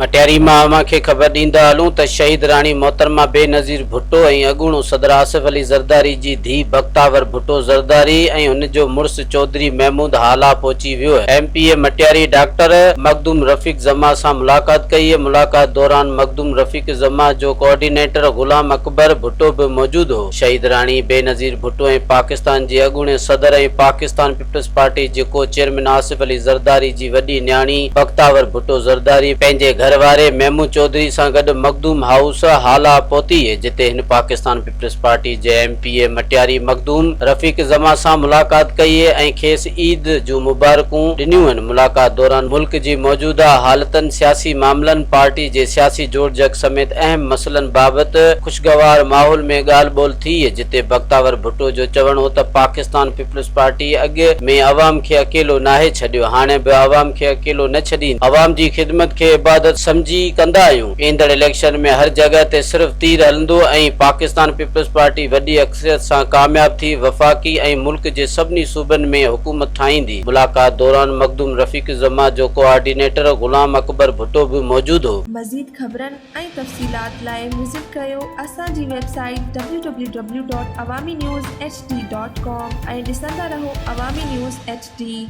मटियारी मां अवां खे ख़बर ॾींदा हलूं त शहीद राणी मोहतरमा बेनज़ीर भुट्टो ऐं अॻूणो सदर आसिफ अली ज़रदारी जी धीउ बख्तावर भुट्टो ज़रदारी ऐं हुन जो मुड़ुस चौधरी महमूद हाला पहुची वियो है। एमपीए मटियारी डॉक्टर मखदूम रफ़ीक जमा सां मुलाक़ात कई है। मुलाक़ात दौरान मखदूम रफ़ीक जमा जो कोऑर्डिनेटर गुलाम अकबर भुट्टो भी मौजूद हो। शहीद राणी बेनज़ीर भुट्टो ऐं पाकिस्तान जे अॻूणे सदर ऐं पाकिस्तान पीपल्स पार्टी जे को चेयरमैन आसिफ अली ज़रदारी जी वॾी न्याणी बख्तावर भुट्टो ज़रदारी पंहिंजे घर वारे महमूद चौधरी सां गॾु मखदूम हाउस हाला पहुती है, जिते हिन पाकिस्तान पीपल्स पार्टी जे एमपीए मटियारी मखदूम रफ़ीक जमा सां मुलाक़ात कई है ऐं खेसि ईद जूं मुबारकूं ॾिनियूं आहिनि। मुलाक़ात दौरान मुल्क जी मौजूदा हालतनि, सियासी मामलनि, पार्टी जे सियासी जोड़जक समेत अहम मसइलनि बाबति खुशगवार माहौल में ॻाल्हि ॿोल थी है, जिते बख्तावर भुट्टो जो चवणु हो त पाकिस्तान पीपल्स पार्टी अॻु में अवाम खे अकेलो नाहे छॾियो, हाणे बि अवाम खे अकेलो न छॾींदी। अवाम जी ख़िदमत खे इबादत समझी कंदा आहियूं। ईंदड़ इलेक्शन में हर जगह ते सिर्फ़ तीर हलंदो ऐं पाकिस्तान पीपल्स पार्टी वॾी अक्सरियत सां कामयाब थी वफ़ाक़ी ऐं मुल्क जे सभिनी सूबनि में हुकूमत ठाहींदी। मुलाक़ात दौरान मखदूम रफ़ीक जमा जो कोऑर्डिनेटर गुलाम अकबर भुट्टो भी मौजूद हो। मज़ीद ख़बरनि ऐं तफ़सीलात लाइ विज़िट कयो असांजी वेबसाइट www.awamiNewsHD.com ऐं ॾिसंदा रहो अवामी न्यूज़ HD।